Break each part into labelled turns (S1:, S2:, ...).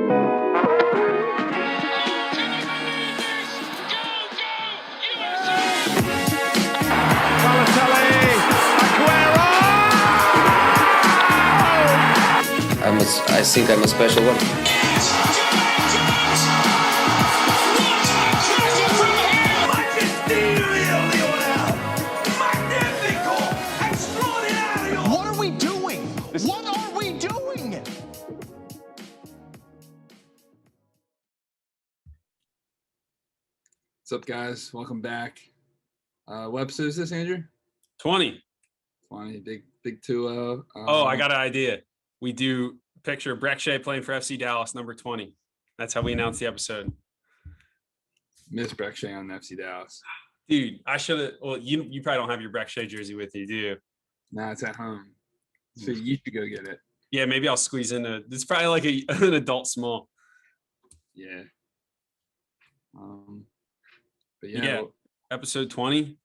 S1: I think I'm a special one.
S2: What are we doing? What are we doing?
S3: What's up, guys? Welcome back. What episode is this, Andrew?
S4: 20.
S3: 20, big 2-0.
S4: I got an idea. We do picture Breck Shea playing for FC Dallas, number 20. That's how we announce the episode.
S3: Miss Breck Shea on FC Dallas.
S4: Dude, I should have. Well, you probably don't have your Breck Shea jersey with you, do you?
S3: Nah, it's at home. So you should go get it.
S4: Yeah, maybe I'll squeeze in it's probably like an adult small.
S3: Yeah. But yeah.
S4: Episode 20.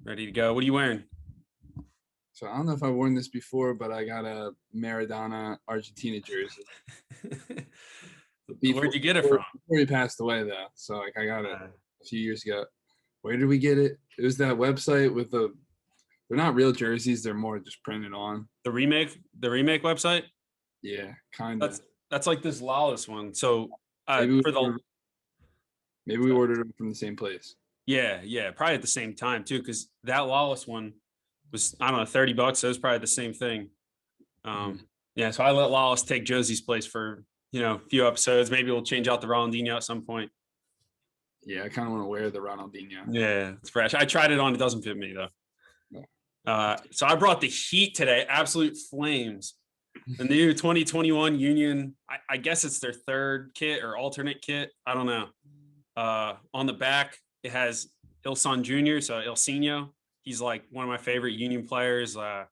S4: Ready to go. What are you wearing?
S3: So I don't know if I've worn this before, but I got a Maradona Argentina jersey.
S4: Where'd you get it from?
S3: Before he passed away, though. So like I got it a few years ago. Where did we get it? It was that website with they're not real jerseys, they're more just printed on.
S4: The remake website?
S3: Yeah, kind of.
S4: That's like this Lawless one. So
S3: maybe we ordered them from the same place.
S4: Yeah, probably at the same time too, because that Lawless one was, I don't know, $30. So it was probably the same thing. Yeah, so I let Lawless take Josie's place for a few episodes. Maybe we'll change out the Ronaldinho at some point.
S3: Yeah, I kind of want to wear the Ronaldinho.
S4: Yeah, it's fresh. I tried it on. It doesn't fit me, though. No. So I brought the Heat today. Absolute flames. The new 2021 Union. I guess it's their third kit or alternate kit. I don't know. On the back, it has Ilson Jr., so Ilsinho. He's like one of my favorite Union players. I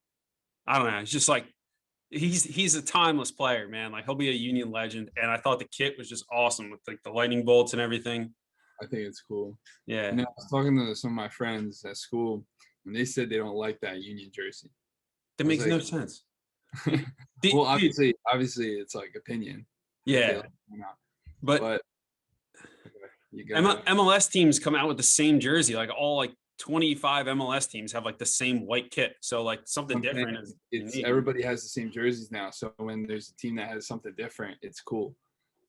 S4: don't know. It's just like he's a timeless player, man. Like he'll be a Union legend. And I thought the kit was just awesome with like the lightning bolts and everything.
S3: I think it's cool.
S4: Yeah.
S3: I was talking to some of my friends at school, and they said they don't like that Union jersey.
S4: That makes no sense.
S3: Well, obviously, it's like opinion.
S4: Yeah. But MLS teams come out with the same jersey. Like all like 25 MLS teams have like the same white kit. So like something different.
S3: Everybody has the same jerseys now. So when there's a team that has something different, it's cool.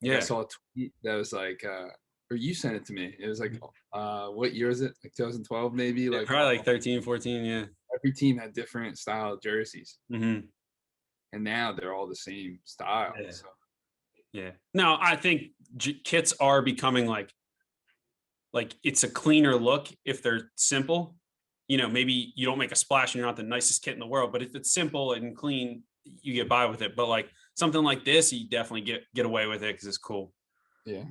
S4: Yeah.
S3: I saw a tweet that was like, or you sent it to me. It was like, what year is it? Like 2012, maybe?
S4: Yeah,
S3: like
S4: probably like 13, 14. Yeah.
S3: Every team had different style jerseys.
S4: Mm-hmm.
S3: And now they're all the same style.
S4: Yeah.
S3: So.
S4: Yeah. No, I think kits are becoming like it's a cleaner look if they're simple. Maybe you don't make a splash and you're not the nicest kit in the world, but if it's simple and clean, you get by with it. But like something like this, you definitely get away with it because it's cool.
S3: Yeah.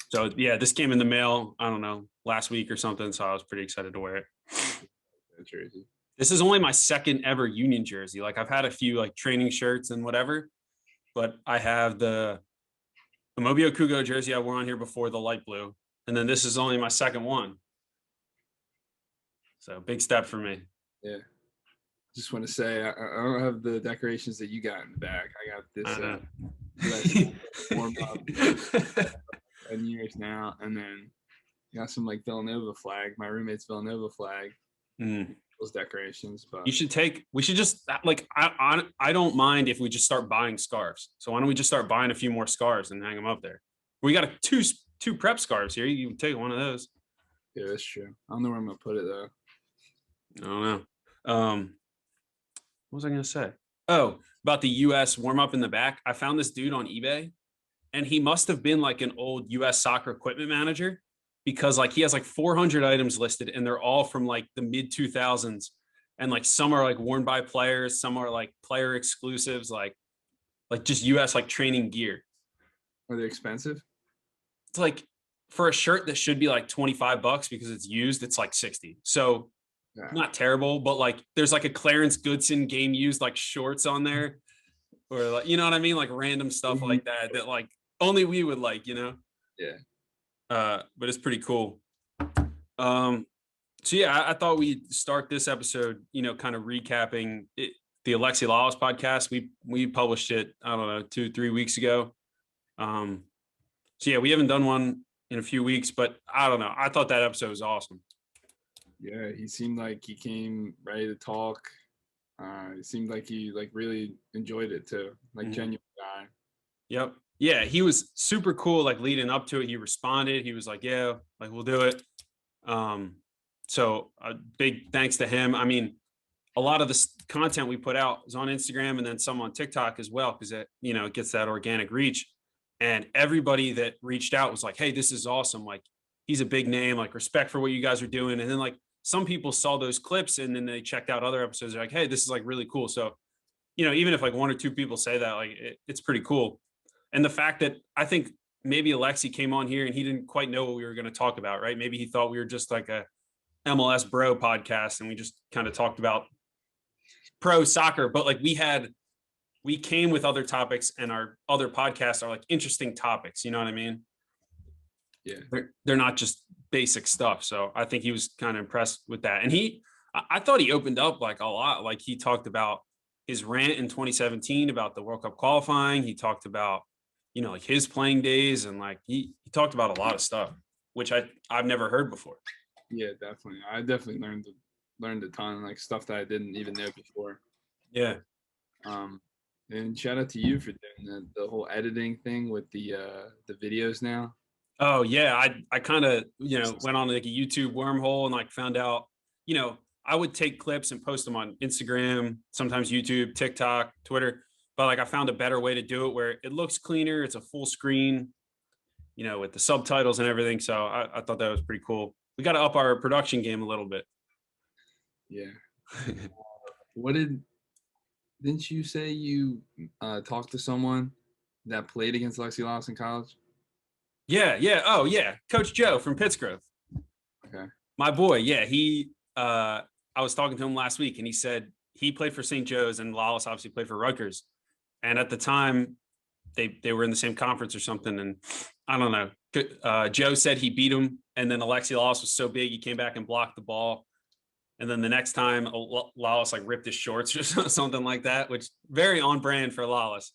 S4: So yeah, this came in the mail, I don't know, last week or something. So I was pretty excited to wear it.
S3: Jersey.
S4: This is only my second ever Union jersey. Like I've had a few like training shirts and whatever, but I have the Mobio Kugo jersey I wore on here before, the light blue. And then this is only my second one. So big step for me.
S3: Yeah. Just want to say, I don't have the decorations that you got in the back. I got this warm up 10 years now. And then got some like Villanova flag, my roommate's Villanova flag. Those decorations. But we should just like, I don't mind if we just start buying scarves. So why don't we just start buying a few more scarves and hang them up there? We got two prep scarves here. You can take one of those. Yeah, that's true. I don't know where I'm gonna put it though.
S4: I don't know. What was I gonna say? Oh, about the US warm up in the back. I found this dude on eBay, and he must have been like an old US soccer equipment manager, because like he has like 400 items listed, and they're all from like the mid 2000s, and like some are like worn by players, some are like player exclusives, like just US like training gear.
S3: Are they expensive?
S4: It's like for a shirt that should be like $25 because it's used, it's like 60. So not terrible, but like there's like a Clarence Goodson game used like shorts on there, or like, you know what I mean? Like random stuff like that like only we would like,
S3: Yeah.
S4: But it's pretty cool. So yeah, I thought we'd start this episode, kind of recapping it. the Alexi Lawless podcast. We published it, I don't know, 2-3 weeks ago. So yeah, we haven't done one in a few weeks, but I don't know. I thought that episode was awesome.
S3: Yeah, he seemed like he came ready to talk. It seemed like he like really enjoyed it too, like genuine guy.
S4: Yep. Yeah, he was super cool. Like leading up to it, he responded. He was like, "Yeah, like we'll do it." So a big thanks to him. I mean, a lot of this content we put out is on Instagram and then some on TikTok as well, because it it gets that organic reach. And everybody that reached out was like, "Hey, this is awesome! Like he's a big name. Like respect for what you guys are doing." And then like some people saw those clips and then they checked out other episodes. They're like, "Hey, this is like really cool." So even if like one or two people say that, like it's pretty cool. And the fact that I think maybe Alexi came on here and he didn't quite know what we were going to talk about, right? Maybe he thought we were just like a MLS bro podcast and we just kind of talked about pro soccer, but like we came with other topics and our other podcasts are like interesting topics. You know what I mean?
S3: Yeah.
S4: They're not just basic stuff. So I think he was kind of impressed with that. And I thought he opened up like a lot. Like he talked about his rant in 2017 about the World Cup qualifying. He talked about, like his playing days, and like he talked about a lot of stuff, which I've never heard before.
S3: Yeah, definitely. I definitely learned a ton, like stuff that I didn't even know before.
S4: Yeah.
S3: And shout out to you for doing the whole editing thing with the videos now.
S4: Oh yeah, I kind of went on like a YouTube wormhole and like found out, I would take clips and post them on Instagram, sometimes YouTube, TikTok, Twitter, but like I found a better way to do it where it looks cleaner. It's a full screen, with the subtitles and everything. So I thought that was pretty cool. We got to up our production game a little bit.
S3: Yeah. Didn't you say you talked to someone that played against Lexi Lawless in college?
S4: Yeah. Oh yeah. Coach Joe from Pittsgrove.
S3: Okay.
S4: My boy. Yeah. I was talking to him last week and he said he played for St. Joe's and Lawless obviously played for Rutgers. And at the time they were in the same conference or something. And I don't know. Joe said he beat him. And then Alexi Lawless was so big, he came back and blocked the ball. And then the next time Lawless like ripped his shorts or something like that, which very on brand for Lawless.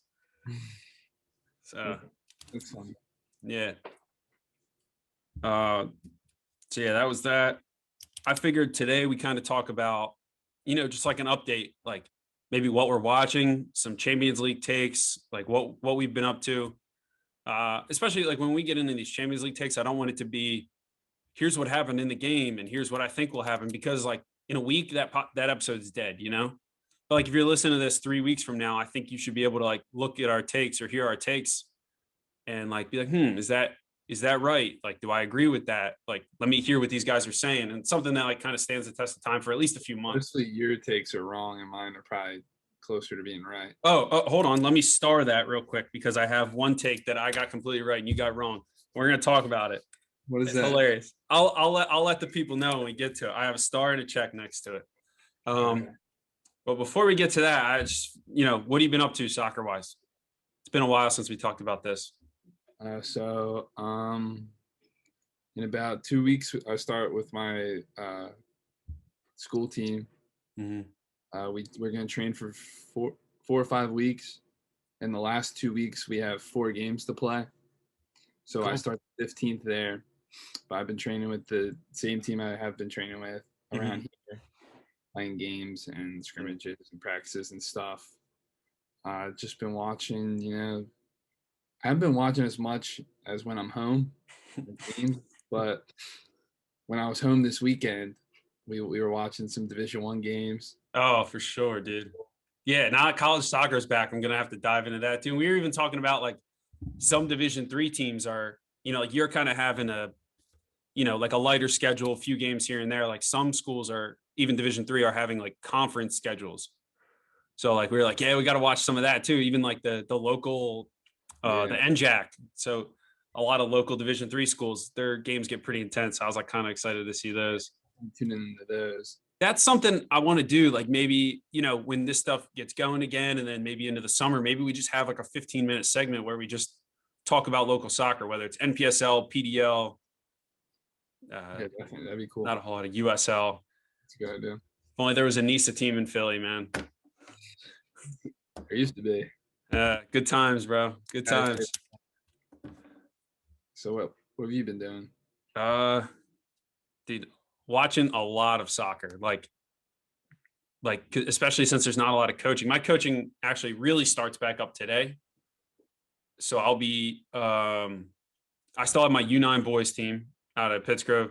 S4: So
S3: that's funny.
S4: Yeah. So yeah, that was that. I figured today we kind of talk about, just like an update, like maybe what we're watching, some Champions League takes, like what we've been up to. Especially like when we get into these Champions League takes, I don't want it to be, here's what happened in the game and here's what I think will happen, because like in a week that episode's dead, But like if you're listening to this 3 weeks from now, I think you should be able to like look at our takes or hear our takes and like be like, is that right? Like, do I agree with that? Like, let me hear what these guys are saying. And something that like kind of stands the test of time for at least a few months.
S3: Honestly, your takes are wrong and mine are probably closer to being right.
S4: Oh, hold on. Let me star that real quick because I have one take that I got completely right and you got wrong. We're going to talk about it.
S3: What is that?
S4: Hilarious. I'll let the people know when we get to it. I have a star and a check next to it.
S3: Okay.
S4: But before we get to that, I just, what have you been up to soccer wise? It's been a while since we talked about this.
S3: So in about 2 weeks, I start with my school team.
S4: Mm-hmm.
S3: We're going to train for 4 or 5 weeks. In the last 2 weeks, we have 4 games to play. So cool. I start the 15th there, but I've been training with the same team I have been training with around here, playing games and scrimmages and practices and stuff. Just been watching, I haven't been watching as much as when I'm home, games, but when I was home this weekend, we were watching some Division I games.
S4: Oh, for sure, dude. Yeah, now that college soccer is back, I'm gonna have to dive into that too. We were even talking about like some Division III teams are, like you're kind of having a, like a lighter schedule, a few games here and there. Like some schools are, even Division III are having like conference schedules. So like we were like, yeah, we got to watch some of that too. Even like the local. The NJAC. So a lot of local Division III schools, their games get pretty intense. I was like kind of excited to see those.
S3: Tune into those.
S4: That's something I want to do. Like maybe, when this stuff gets going again and then maybe into the summer, maybe we just have like a 15-minute segment where we just talk about local soccer, whether it's NPSL, PDL.
S3: Yeah, definitely. That'd be cool.
S4: Not a whole lot of USL.
S3: That's a good idea.
S4: If only there was a NISA team in Philly, man.
S3: There used to be.
S4: Good times, bro. Good times.
S3: So what have you been doing?
S4: Dude, watching a lot of soccer, like especially since there's not a lot of coaching. My coaching actually really starts back up today. So I'll be I still have my U9 boys team out of Pittsgrove.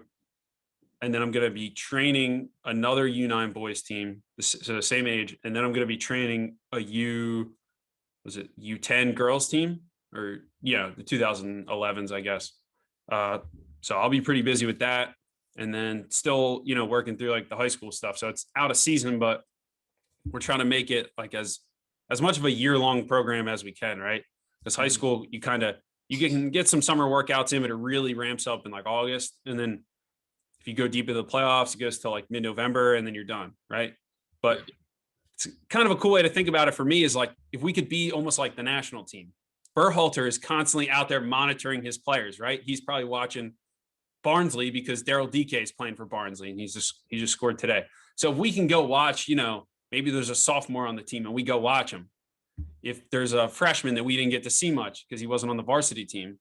S4: And then I'm going to be training another U9 boys team, so the same age. And then I'm going to be training a U10 girls team, or the 2011s, I guess. So I'll be pretty busy with that. And then still, working through like the high school stuff. So it's out of season, but we're trying to make it like as much of a year-long program as we can, right? Because high school, you can get some summer workouts in, but it really ramps up in like August. And then if you go deep into the playoffs, it goes to like mid-November and then you're done, right? But it's kind of a cool way to think about it for me is like, if we could be almost like the national team. Berhalter is constantly out there monitoring his players, right? He's probably watching Barnsley because Daryl DK is playing for Barnsley and he just scored today. So if we can go watch, maybe there's a sophomore on the team and we go watch him. If there's a freshman that we didn't get to see much because he wasn't on the varsity team,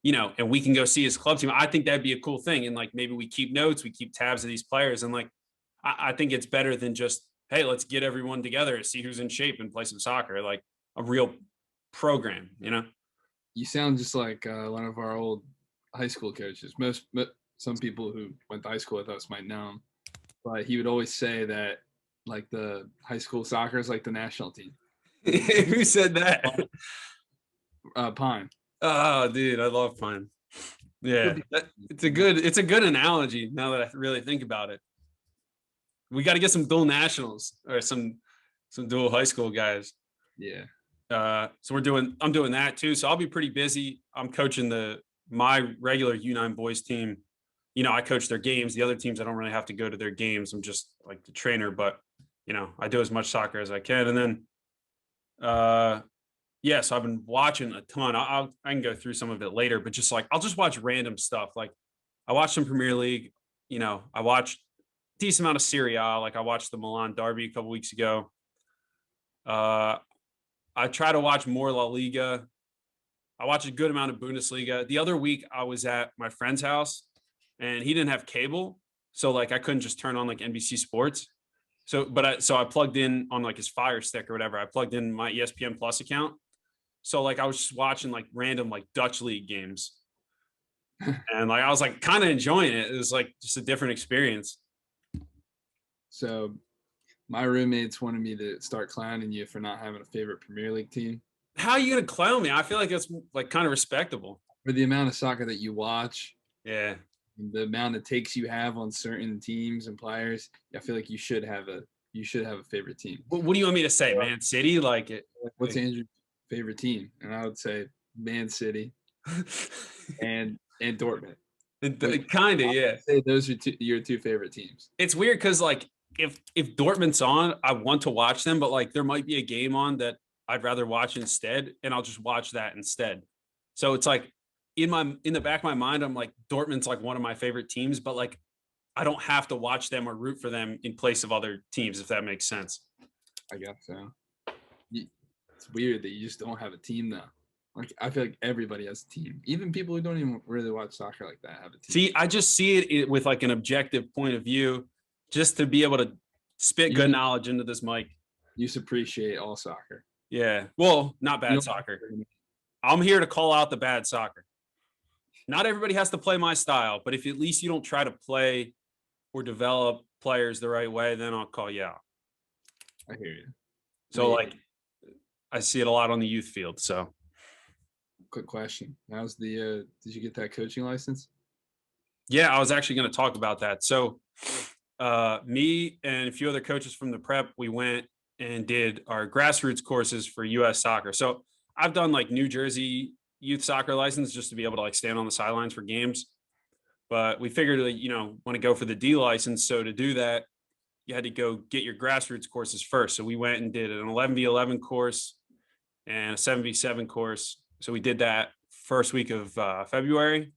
S4: and we can go see his club team, I think that'd be a cool thing. And like, maybe we keep notes, we keep tabs of these players. And like, I think it's better than just, hey, let's get everyone together, see who's in shape and play some soccer, like a real program,
S3: You sound just like one of our old high school coaches. Some people who went to high school with us might know him, but he would always say that like the high school soccer is like the national team.
S4: Who said that?
S3: Pine.
S4: Oh, dude, I love Pine. Yeah, it's a good analogy now that I really think about it. We got to get some dual nationals or some dual high school guys.
S3: Yeah.
S4: So I'm doing that too. So I'll be pretty busy. I'm coaching my regular U9 boys team. I coach their games. The other teams, I don't really have to go to their games. I'm just like the trainer, but I do as much soccer as I can. And then, so I've been watching a ton. I can go through some of it later, but just like, I'll just watch random stuff. Like I watched some Premier League, I watched a decent amount of Serie A. Like I watched the Milan derby a couple weeks ago. I try to watch more La Liga. I watch a good amount of Bundesliga. The other week I was at my friend's house and he didn't have cable. So like I couldn't just turn on like NBC Sports. So I plugged in on like his Fire Stick or whatever. I plugged in my ESPN Plus account. So like I was just watching like random like Dutch league games. And like I was like kind of enjoying it. It was like just a different experience.
S3: So my roommates wanted me to start clowning you for not having a favorite Premier League team.
S4: How are you gonna clown me? I feel like that's like kind of respectable.
S3: For the amount of soccer that you watch.
S4: Yeah.
S3: The amount of takes you have on certain teams and players, I feel like you should have a favorite team.
S4: What do you want me to say, Man City? Like it.
S3: What's Andrew's favorite team? And I would say Man City and Dortmund.
S4: Kind of, yeah.
S3: Say those are your two favorite teams.
S4: It's weird because like if Dortmund's on, I want to watch them, but like there might be a game on that I'd rather watch instead, and I'll just watch that instead. So it's like in the back of my mind, I'm like, Dortmund's like one of my favorite teams, but like I don't have to watch them or root for them in place of other teams, if that makes sense.
S3: I guess so. It's weird that you just don't have a team though. Like I feel like everybody has a team. Even people who don't even really watch soccer like that have a team.
S4: See, I just see it with like an objective point of view, just to be able to spit good knowledge into this mic.
S3: You just appreciate all soccer.
S4: Yeah. Well, not bad soccer. I'm here to call out the bad soccer. Not everybody has to play my style, but if at least you don't try to play or develop players the right way, then I'll call you out.
S3: I hear you.
S4: So like I see it a lot on the youth field. So
S3: quick question. How's did you get that coaching license?
S4: Yeah, I was actually going to talk about that. So me and a few other coaches from the prep, we went and did our grassroots courses for US soccer. So I've done like New Jersey youth soccer license just to be able to like stand on the sidelines for games. But we figured, want to go for the D license. So to do that, you had to go get your grassroots courses first. So we went and did an 11v11 course and a 7v7 course. So we did that first week of February.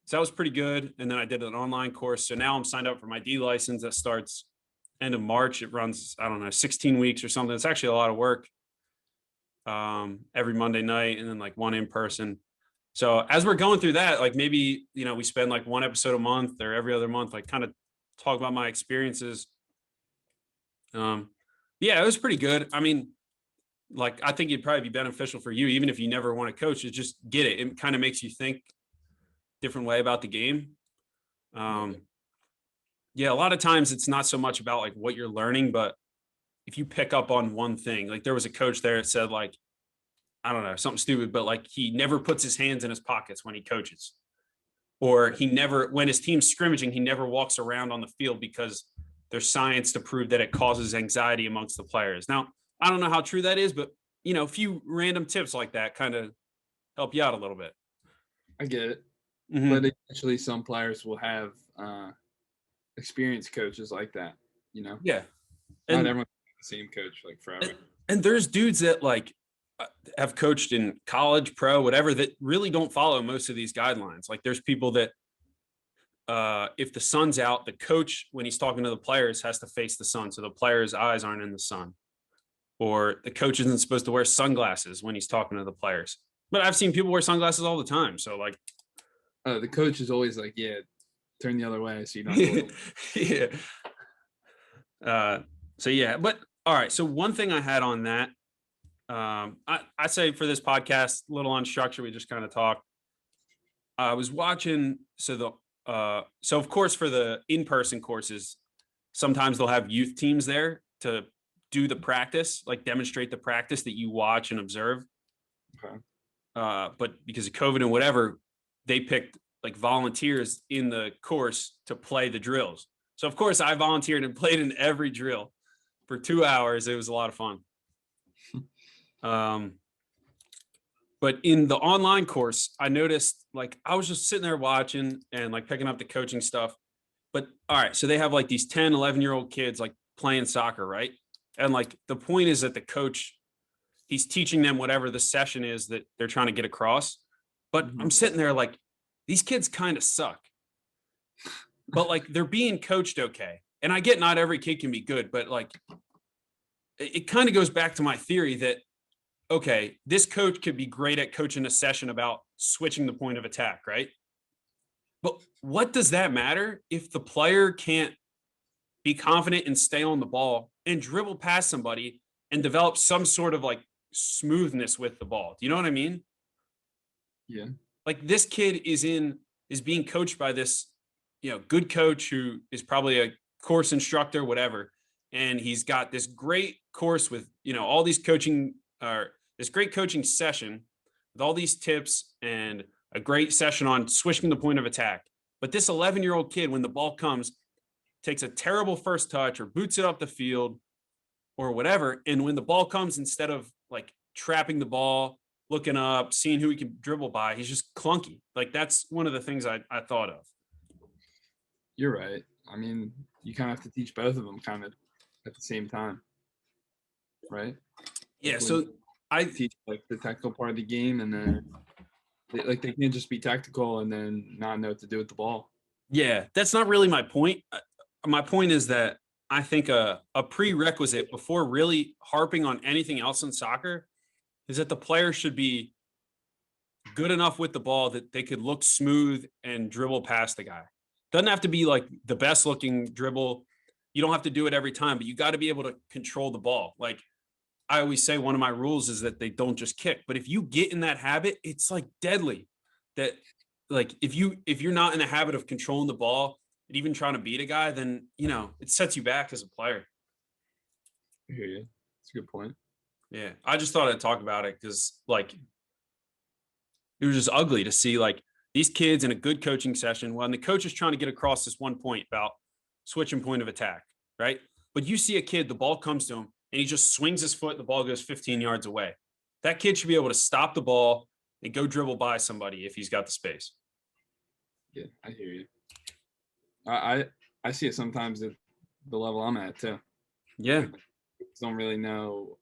S4: So that was pretty good. And then I did an online course. So now I'm signed up for my D license that starts end of March. It runs, 16 weeks or something. It's actually a lot of work. every Monday night, and then like one in person. So as we're going through that, like maybe, we spend like one episode a month or every other month, like kind of talk about my experiences. Yeah, it was pretty good. I mean, like, I think it'd probably be beneficial for you, even if you never want to coach, is just get it. It kind of makes you think different way about the game. Yeah, a lot of times it's not so much about like what you're learning, but if you pick up on one thing, like there was a coach there that said like, I don't know, something stupid, but like he never puts his hands in his pockets when he coaches, or he never, when his team's scrimmaging, he never walks around on the field because there's science to prove that it causes anxiety amongst the players. Now, I don't know how true that is, but a few random tips like that kind of help you out a little bit.
S3: I get it.
S4: Mhm.
S3: But eventually some players will have experienced coaches like that,
S4: Yeah.
S3: Not
S4: And,
S3: everyone the same coach like forever.
S4: and there's dudes that like have coached in college, pro, whatever, that really don't follow most of these guidelines. Like there's people that if the sun's out, the coach, when he's talking to the players, has to face the sun, so the players' eyes aren't in the sun. Or the coach isn't supposed to wear sunglasses when he's talking to the players. But I've seen people wear sunglasses all the time. So like,
S3: The coach is always like, yeah, turn the other way so you don't.
S4: yeah. So yeah, but all right. So one thing I had on that, I say for this podcast, a little unstructured, we just kind of talk. I was watching, so of course for the in-person courses, sometimes they'll have youth teams there to do the practice, like demonstrate the practice that you watch and observe.
S3: Okay.
S4: But because of COVID and whatever, they picked like volunteers in the course to play the drills. So of course I volunteered and played in every drill for 2 hours. It was a lot of fun. But in the online course, I noticed like I was just sitting there watching and like picking up the coaching stuff. But all right, so they have like these 10, 11-year-old kids like playing soccer, right? And like the point is that the coach, he's teaching them whatever the session is that they're trying to get across. But I'm sitting there like, these kids kind of suck. But like they're being coached okay. And I get not every kid can be good, but like it kind of goes back to my theory that, okay, this coach could be great at coaching a session about switching the point of attack, right? But what does that matter if the player can't be confident and stay on the ball and dribble past somebody and develop some sort of like smoothness with the ball? Do you know what I mean?
S3: Yeah.
S4: Like this kid is being coached by this, good coach who is probably a course instructor, whatever. And he's got this great course with, all these coaching or this great coaching session with all these tips and a great session on switching the point of attack. But this 11-year-old kid, when the ball comes, takes a terrible first touch or boots it up the field or whatever. And when the ball comes, instead of like trapping the ball, looking up, seeing who he can dribble by, he's just clunky. Like that's one of the things I thought of.
S3: You're right. I mean, you kind of have to teach both of them kind of at the same time, right?
S4: Yeah.
S3: Like
S4: So I
S3: teach like the tactical part of the game, and then they can't just be tactical and then not know what to do with the ball.
S4: Yeah, that's not really my point. My point is that I think a prerequisite before really harping on anything else in soccer is that the player should be good enough with the ball that they could look smooth and dribble past the guy. Doesn't have to be like the best looking dribble. You don't have to do it every time, but you got to be able to control the ball. Like I always say, one of my rules is that they don't just kick. But if you get in that habit, it's like deadly. That like if you're not in the habit of controlling the ball and even trying to beat a guy, then it sets you back as a player.
S3: I hear you. That's a good point.
S4: Yeah, I just thought I'd talk about it because like it was just ugly to see like these kids in a good coaching session when the coach is trying to get across this one point about switching point of attack, right? But you see a kid, the ball comes to him and he just swings his foot, the ball goes 15 yards away. That kid should be able to stop the ball and go dribble by somebody if he's got the space.
S3: Yeah, I hear you. I see it sometimes at the level I'm at too.
S4: Yeah.
S3: Kids don't really know.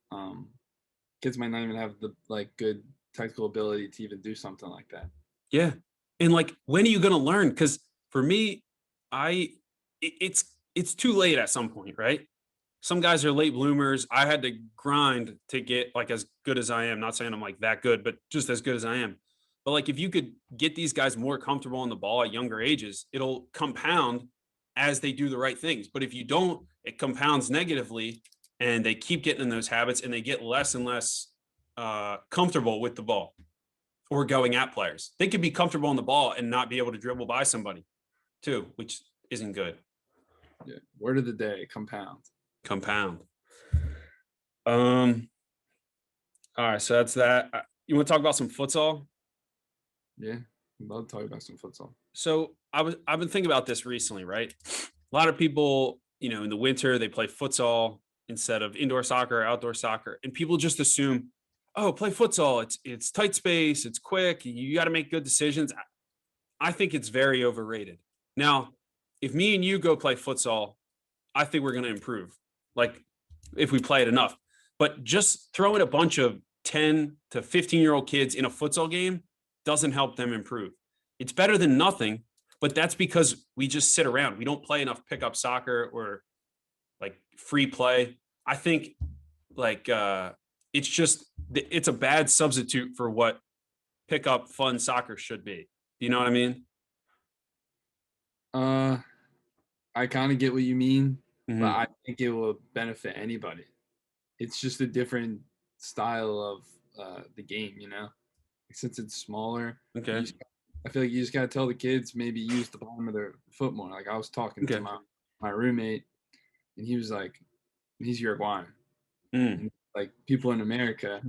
S3: Kids might not even have the like good technical ability to even do something like that.
S4: Yeah. And like, when are you going to learn? Because for me, it's too late at some point, right? some guys are late bloomers. I had to grind to get like as good as I am. Not saying I'm like that good, but just as good as I am. But like if you could get these guys more comfortable on the ball at younger ages, it'll compound as they do the right things. But if you don't, it compounds negatively and they keep getting in those habits and they get less and less comfortable with the ball or going at players. They could be comfortable on the ball and not be able to dribble by somebody too, which isn't good.
S3: Yeah. Word of the day, compound.
S4: All right, so that's that. You want to talk about some futsal?
S3: Yeah, I'd love to talk about some futsal.
S4: So I've been thinking about this recently, right? A lot of people, in the winter they play futsal instead of indoor soccer or outdoor soccer, and people just assume, oh, play futsal. It's tight space, it's quick, you got to make good decisions. I think it's very overrated. Now, if me and you go play futsal, I think we're going to improve. Like if we play it enough. But just throwing a bunch of 10 to 15-year-old kids in a futsal game doesn't help them improve. It's better than nothing, but that's because we just sit around. We don't play enough pickup soccer or like free play. I think like it's a bad substitute for what pickup fun soccer should be. Do you know what I mean?
S3: I kind of get what you mean,
S4: Mhm.
S3: but I think it will benefit anybody. It's just a different style of the game, since it's smaller.
S4: Okay.
S3: I feel like you just gotta tell the kids maybe use the bottom of their foot more. Like I was talking to my roommate, and he was like, he's Uruguayan, and, like people in America,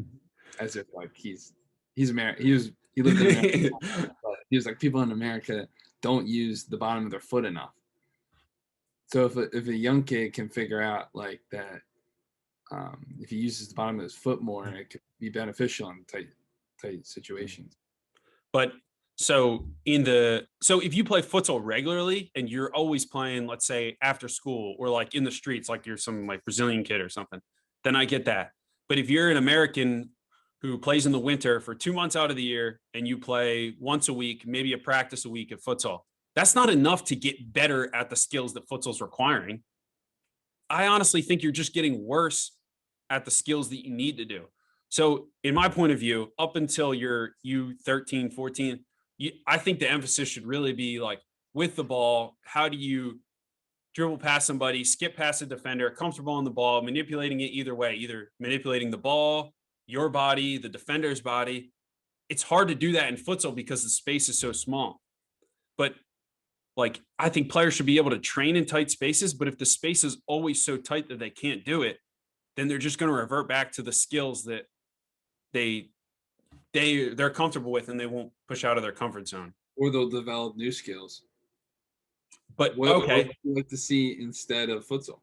S3: as if like he's American. He lived in America, but he was like people in America don't use the bottom of their foot enough. So if a young kid can figure out like that, if he uses the bottom of his foot more, it could be beneficial in tight situations.
S4: But so if you play futsal regularly and you're always playing, let's say after school or like in the streets, like you're some like Brazilian kid or something, then I get that. But if you're an American who plays in the winter for 2 months out of the year and you play once a week, maybe a practice a week at futsal, that's not enough to get better at the skills that futsal's requiring. I honestly think you're just getting worse at the skills that you need to do. So in my point of view, up until you're 13, 14, I think the emphasis should really be like with the ball, how do you dribble past somebody, skip past a defender, comfortable on the ball, manipulating it either way, either manipulating the ball, your body, the defender's body. It's hard to do that in futsal because the space is so small. But like, I think players should be able to train in tight spaces, but if the space is always so tight that they can't do it, then they're just going to revert back to the skills that they're comfortable with and they won't push out of their comfort zone.
S3: Or they'll develop new skills.
S4: But
S3: what
S4: okay,
S3: would you like to see instead of futsal?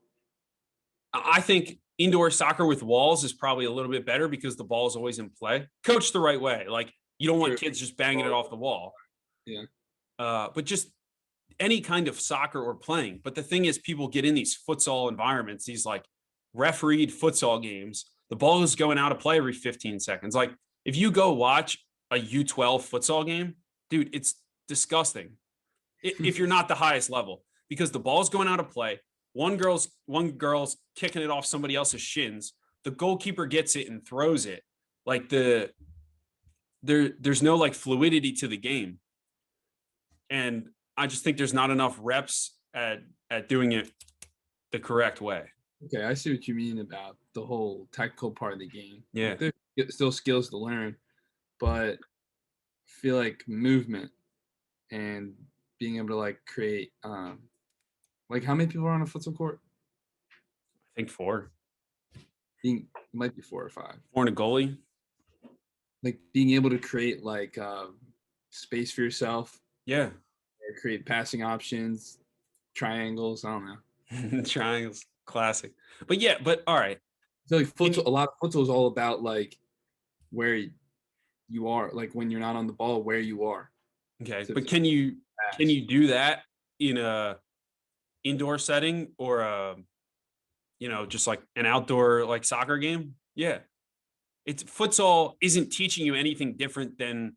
S4: I think indoor soccer with walls is probably a little bit better because the ball is always in play. Coached the right way. Like you don't want kids just banging it off the wall.
S3: Yeah.
S4: But just any kind of soccer or playing. But the thing is, people get in these futsal environments, these like refereed futsal games. The ball is going out of play every 15 seconds. Like if you go watch a U12 futsal game, dude, it's disgusting. If you're not the highest level, because the ball's going out of play. One girl's kicking it off somebody else's shins. The goalkeeper gets it and throws it. Like there's no like fluidity to the game. And I just think there's not enough reps at doing it the correct way.
S3: Okay, I see what you mean about the whole tactical part of the game.
S4: Yeah.
S3: There's still skills to learn, but I feel like movement and being able to like create like how many people are on a futsal court?
S4: I think 4.
S3: It might be 4 or 5.
S4: 4 and a goalie.
S3: Like being able to create like space for yourself.
S4: Yeah.
S3: Or create passing options, triangles. I don't know.
S4: Triangles, classic. But yeah, all right.
S3: I feel like futsal, a lot of futsal is all about like where you are, like when you're not on the ball, where you are.
S4: Okay, but can you do that in a indoor setting or just like an outdoor like soccer game? Yeah. It's futsal isn't teaching you anything different than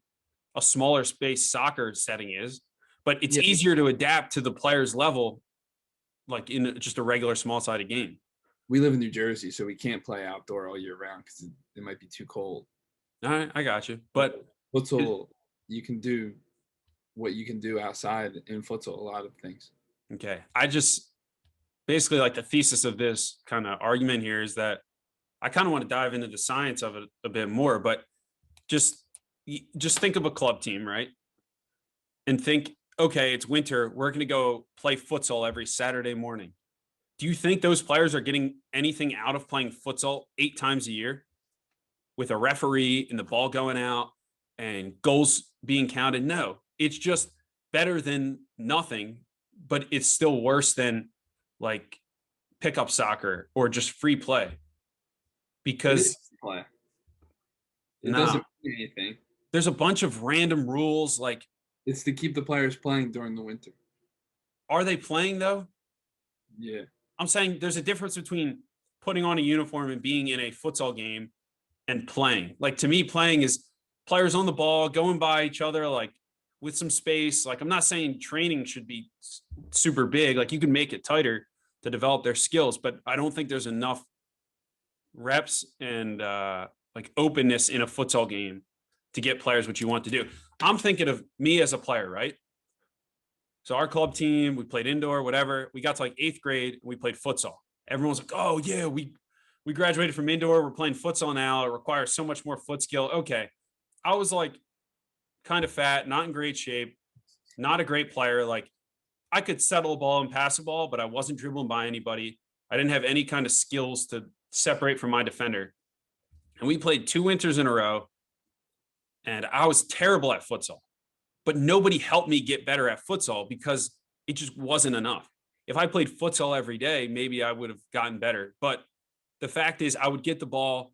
S4: a smaller space soccer setting is, but it's easier to adapt to the player's level like in just a regular small sided game.
S3: we live in New Jersey, so we can't play outdoor all year round because it might be too cold.
S4: All right, I got you. But
S3: Futsal, you can do what you can do outside in futsal, a lot of things.
S4: okay, I just basically like the thesis of this kind of argument here is that I kind of want to dive into the science of it a bit more, but just think of a club team, right? And think, okay, it's winter. We're going to go play futsal every Saturday morning. Do you think those players are getting anything out of playing futsal 8 times a year with a referee and the ball going out and goals being counted? No, it's just better than nothing, but it's still worse than like pickup soccer or just free play. Because
S3: play. It doesn't mean anything.
S4: There's a bunch of random rules. Like,
S3: it's to keep the players playing during the winter.
S4: Are they playing though?
S3: Yeah.
S4: I'm saying there's a difference between putting on a uniform and being in a futsal game and playing. Like, to me, playing is players on the ball, going by each other, like with some space. Like, I'm not saying training should be super big. Like, you can make it tighter to develop their skills, but I don't think there's enough reps and like openness in a futsal game to get players what you want to do. I'm thinking of me as a player, right? So our club team, we played indoor, whatever. We got to like 8th grade and we played futsal. Everyone's like, oh yeah, we graduated from indoor. We're playing futsal now. It requires so much more foot skill. Okay. I was like kind of fat, not in great shape, not a great player. Like, I could settle a ball and pass a ball, but I wasn't dribbling by anybody. I didn't have any kind of skills to separate from my defender. And we played 2 winters in a row. And I was terrible at futsal. But nobody helped me get better at futsal because it just wasn't enough. If I played futsal every day, maybe I would have gotten better. But the fact is, I would get the ball,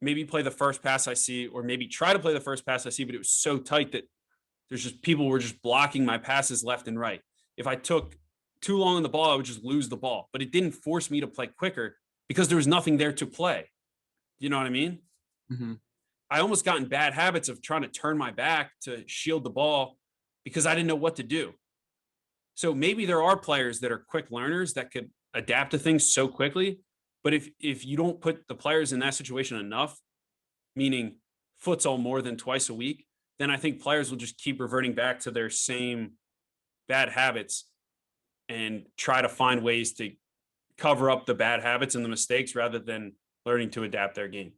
S4: maybe play the first pass I see, or maybe try to play the first pass I see, but it was so tight that there's just people were just blocking my passes left and right. If I took too long on the ball, I would just lose the ball. But it didn't force me to play quicker because there was nothing there to play. You know what I mean?
S3: Mm-hmm.
S4: I almost got in bad habits of trying to turn my back to shield the ball because I didn't know what to do. So maybe there are players that are quick learners that could adapt to things so quickly. But if you don't put the players in that situation enough, meaning futsal more than twice a week, then I think players will just keep reverting back to their same bad habits and try to find ways to cover up the bad habits and the mistakes rather than learning to adapt their game.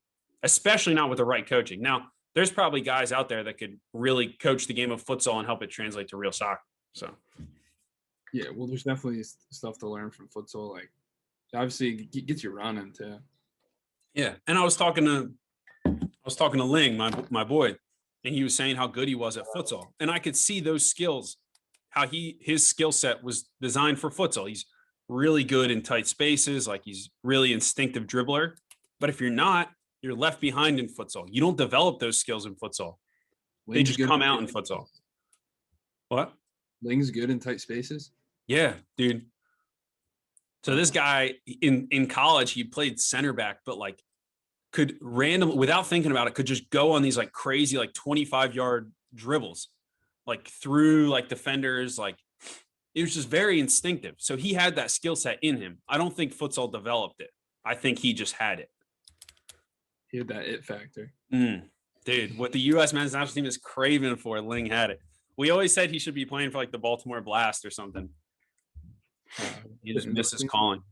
S4: Especially not with the right coaching. Now, there's probably guys out there that could really coach the game of futsal and help it translate to real soccer. So,
S3: yeah, well, there's definitely stuff to learn from futsal. Like, obviously, it gets you running too.
S4: Yeah, and I was talking to Ling, my boy, and he was saying how good he was at futsal, and I could see those skills, how his skill set was designed for futsal. He's really good in tight spaces, like he's really instinctive dribbler. But if you're not, you're left behind in futsal. You don't develop those skills in futsal. They just come out in futsal. What?
S3: Ling's good in tight spaces?
S4: Yeah, dude. So this guy in college, he played center back, but like could randomly, without thinking about it, could just go on these like crazy, like 25-yard dribbles, like through like defenders. Like, it was just very instinctive. So he had that skill set in him. I don't think futsal developed it. I think he just had it.
S3: He had that it factor.
S4: Dude, what the U.S. men's national team is craving for, Ling had it. We always said he should be playing for like the Baltimore Blast or something. He just misses calling.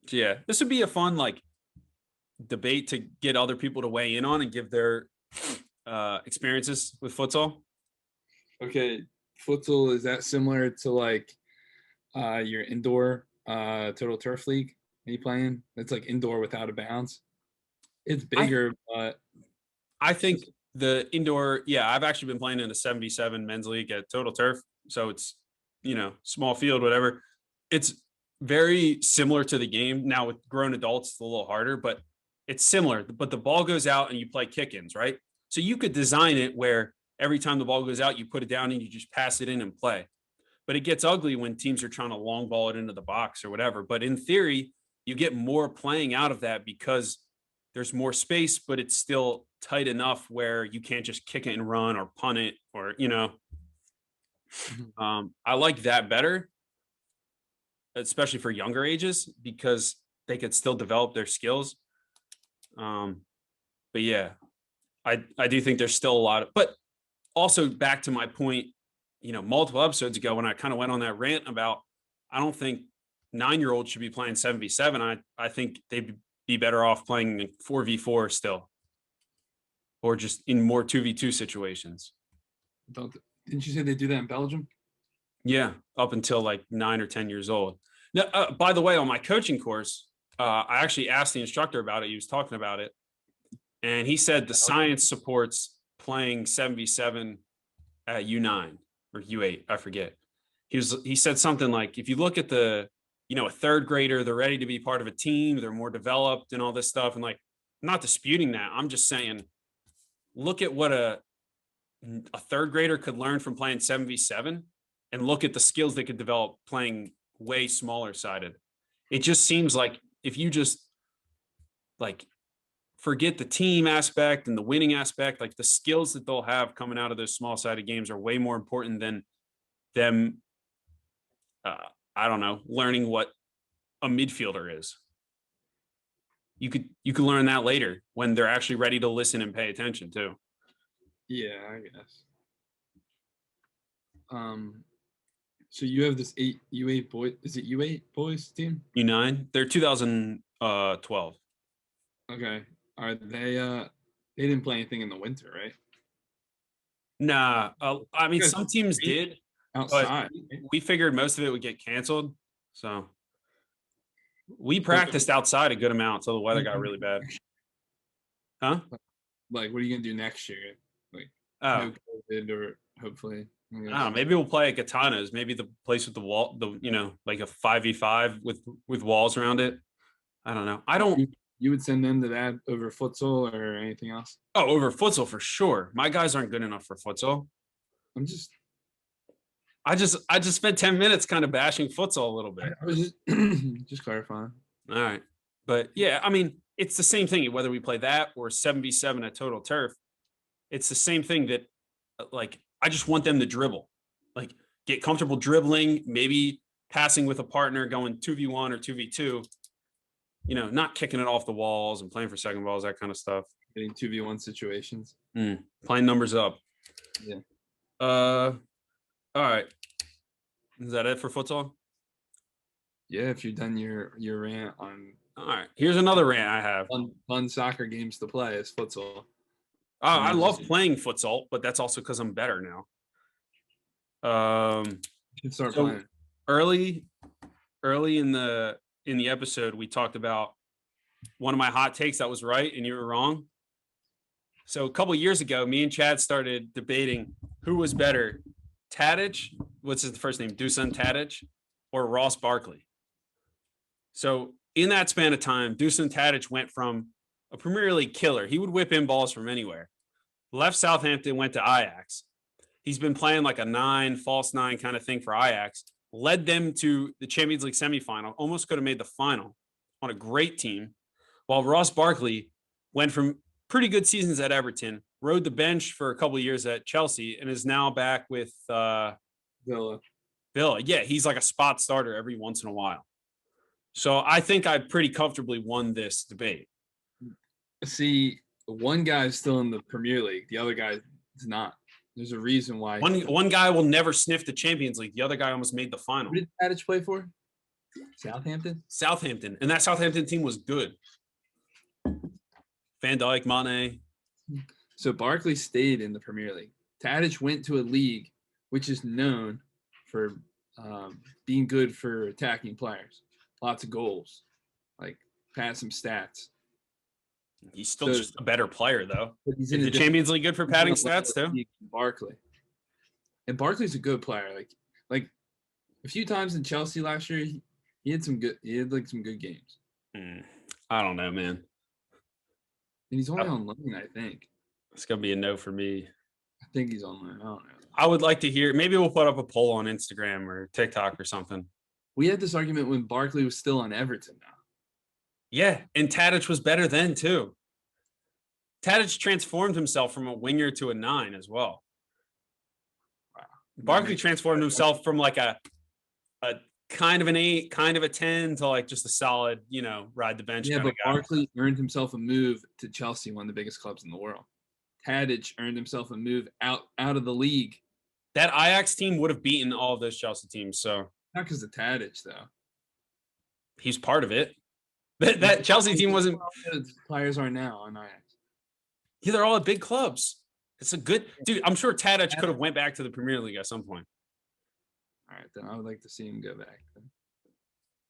S4: Yeah, this would be a fun like debate to get other people to weigh in on and give their experiences with futsal.
S3: Okay, futsal, is that similar to like your indoor total turf league? Are you playing? It's like indoor without a bounce. It's bigger, but
S4: I think the indoor, yeah, I've actually been playing in a 77 men's league at Total Turf. So it's, small field, whatever. It's very similar to the game. Now with grown adults, it's a little harder, but it's similar. But the ball goes out and you play kick-ins, right? So you could design it where every time the ball goes out, you put it down and you just pass it in and play. But it gets ugly when teams are trying to long ball it into the box or whatever. But in theory, you get more playing out of that because there's more space, but it's still tight enough where you can't just kick it and run or punt it or, I like that better. especially for younger ages, because they could still develop their skills. But yeah, I do think there's still a lot of, but also back to my point, multiple episodes ago when I kind of went on that rant about, I don't think 9-year-olds should be playing 7v7. I think they'd be better off playing 4v4 still, or just in more 2v2 situations.
S3: Didn't you say they do that in Belgium?
S4: Yeah, up until like 9 or 10 years old. Now, by the way, on my coaching course, I actually asked the instructor about it. He was talking about it, and he said the science supports playing 7v7 at U9 or U8. I forget. He said something like, if you look at a third grader, they're ready to be part of a team. They're more developed and all this stuff. And like, I'm not disputing that. I'm just saying, look at what a third grader could learn from playing 7v7, and look at the skills they could develop playing way smaller sided. It just seems like if you just like forget the team aspect and the winning aspect, like the skills that they'll have coming out of those small sided games are way more important than them. I don't know, learning what a midfielder is. You could learn that later when they're actually ready to listen and pay attention too.
S3: Yeah, I guess. So you have this U8 boy. Is it U8 boys team?
S4: U9. They're 2012.
S3: Okay. Are they? They didn't play anything in the winter, right?
S4: Nah. I mean, some teams did
S3: outside.
S4: But we figured most of it would get canceled, so we practiced outside a good amount until the weather got really bad. Huh?
S3: Like, what are you gonna do next year? Like,
S4: no
S3: COVID, or hopefully.
S4: I don't know. Maybe we'll play at Katana's. Maybe the place with the wall, like a 5v5 with walls around it. I don't know. I don't.
S3: You would send them to that over futsal or anything else?
S4: Oh, over futsal for sure. My guys aren't good enough for futsal. I just spent 10 minutes kind of bashing futsal a little bit.
S3: I was just clarifying.
S4: All right. But yeah, I mean, it's the same thing, whether we play that or 7v7 at Total Turf. It's the same thing that, like, I just want them to dribble, like get comfortable dribbling, maybe passing with a partner, going 2v1 or 2v2, not kicking it off the walls and playing for second balls, that kind of stuff.
S3: Getting 2v1 situations.
S4: Playing numbers up.
S3: Yeah.
S4: All right. Is that it for futsal?
S3: Yeah, if you've done your rant on.
S4: All right. Here's another rant I have.
S3: Fun soccer games to play is futsal.
S4: I love playing futsal, but that's also because I'm better now.
S3: You can start playing.
S4: Early in the episode, we talked about one of my hot takes that was right and you were wrong. So a couple of years ago, me and Chad started debating who was better, Tadic, what's his first name, Dusan Tadic, or Ross Barkley. So in that span of time, Dusan Tadic went from a Premier League killer. He would whip in balls from anywhere. Left Southampton, went to Ajax. He's been playing like a 9, false 9 kind of thing for Ajax. Led them to the Champions League semifinal. Almost could have made the final on a great team. While Ross Barkley went from pretty good seasons at Everton, rode the bench for a couple of years at Chelsea, and is now back with
S3: Villa.
S4: Yeah, he's like a spot starter every once in a while. So I think I pretty comfortably won this debate.
S3: See, one guy's still in the Premier League. The other guy is not. There's a reason why.
S4: One guy will never sniff the Champions League. The other guy almost made the final.
S3: Who did Tadic play for? Southampton.
S4: And that Southampton team was good. Van Dijk, Mane.
S3: So Barkley stayed in the Premier League. Tadic went to a league which is known for being good for attacking players. Lots of goals, like padding stats.
S4: He's still just a better player, though.
S3: Is
S4: the Champions League good for padding stats too?
S3: Barkley, and Barkley's a good player. Like a few times in Chelsea last year, he had some good. He had like some good games.
S4: I don't know, man.
S3: And he's only on loan, I think.
S4: It's gonna be a no for me.
S3: I think he's on loan. I don't know.
S4: I would like to hear. Maybe we'll put up a poll on Instagram or TikTok or something.
S3: We had this argument when Barkley was still on Everton now.
S4: Yeah, and Tadic was better then too. Tadic transformed himself from a winger to a 9 as well. Wow. Barkley transformed himself from like a kind of an 8, kind of a 10 to like just a solid, ride the bench
S3: Yeah,
S4: kind of
S3: but
S4: guy.
S3: Barkley earned himself a move to Chelsea, one of the biggest clubs in the world. Tadic earned himself a move out of the league.
S4: That Ajax team would have beaten all of those Chelsea teams. So
S3: Not because of Tadic, though.
S4: he's part of it. That Chelsea team wasn't.
S3: The players are now on Ajax.
S4: Yeah, they're all at big clubs. It's a good dude. I'm sure Tadic could have went back to the Premier League at some point.
S3: All right, then I would like to see him go back.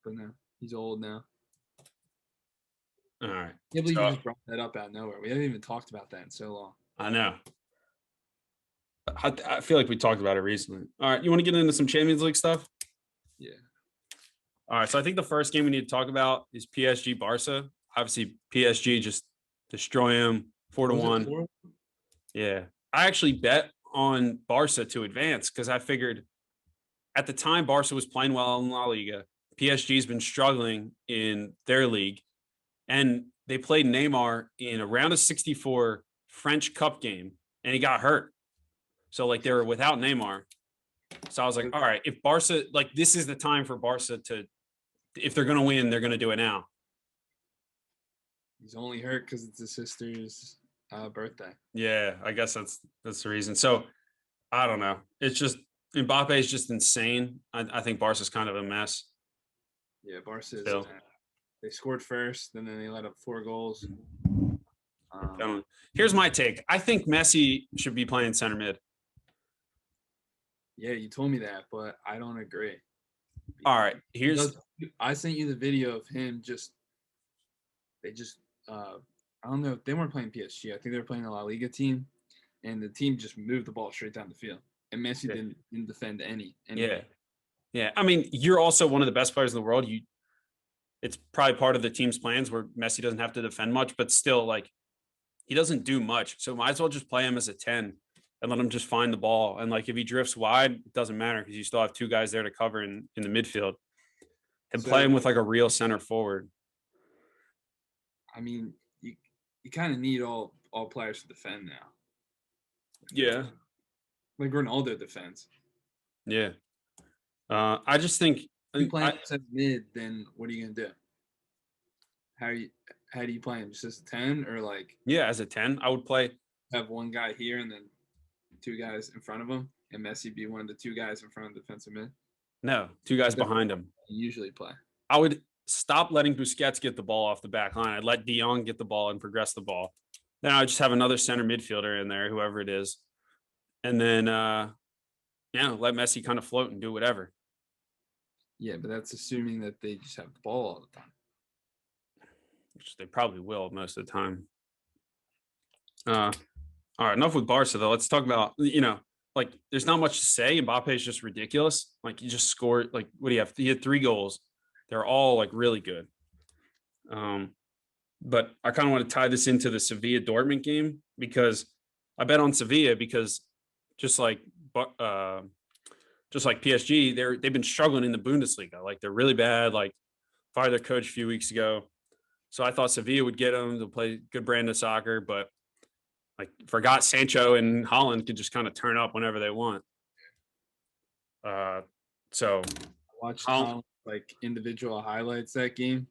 S3: But no, he's old now.
S4: All right.
S3: I can't believe you just brought that up out of nowhere. We haven't even talked about that in so long.
S4: I know. I feel like we talked about it recently. All right, you want to get into some Champions League stuff?
S3: Yeah.
S4: All right, so I think the first game we need to talk about is PSG Barca. Obviously, PSG just destroy them 4-1. Yeah, I actually bet on Barca to advance because I figured at the time Barca was playing well in La Liga. PSG's been struggling in their league, and they played Neymar in a round of 64 French Cup game, and he got hurt. So like they were without Neymar. So I was like, all right, if Barca, like this is the time for Barca to, if they're going to win, they're going to do it now.
S3: He's only hurt because it's his sister's birthday.
S4: Yeah, I guess that's the reason. So I don't know. It's just Mbappe is just insane. I think Barca's kind of a mess.
S3: Yeah, Barca. They scored first, and then they let up 4 goals.
S4: Here's my take. I think Messi should be playing center mid.
S3: Yeah, you told me that, but I don't agree.
S4: All right,
S3: I sent you the video of him I don't know, they weren't playing PSG. I think they were playing a La Liga team, and the team just moved the ball straight down the field, and Messi didn't defend any.
S4: Yeah. I mean, you're also one of the best players in the world. It's probably part of the team's plans where Messi doesn't have to defend much, but still, like, he doesn't do much. So might as well just play him as a 10 and let him just find the ball. And like if he drifts wide, it doesn't matter because you still have 2 guys there to cover in the midfield. And play him with like a real center forward.
S3: I mean, you kind of need all players to defend now.
S4: Yeah.
S3: Like Ronaldo defends.
S4: Yeah. I just think
S3: if you play as mid, then what are you gonna do? How do you play him? Just as a 10 or like?
S4: Yeah, as a 10, I would play.
S3: Have one guy here and then 2 guys in front of him, and Messi be one of the 2 guys in front of the defensive mid.
S4: No, 2 guys behind him.
S3: You usually play.
S4: I would stop letting Busquets get the ball off the back line. I'd let De Jong get the ball and progress the ball. Then I would just have another center midfielder in there, whoever it is, and then let Messi kind of float and do whatever.
S3: Yeah, but that's assuming that they just have the ball all the time.
S4: Which they probably will most of the time. All right, enough with Barca though. Let's talk about, like there's not much to say. Mbappe is just ridiculous. Like he just scored, like what do you have? He had 3 goals. They're all like really good. But I kind of want to tie this into the Sevilla Dortmund game because I bet on Sevilla because just like PSG, they've been struggling in the Bundesliga. Like they're really bad. Like fired their coach a few weeks ago. So I thought Sevilla would get them to play good brand of soccer, but like forgot Sancho and Haaland could just kind of turn up whenever they want. So
S3: I watched Haaland, like individual highlights that game,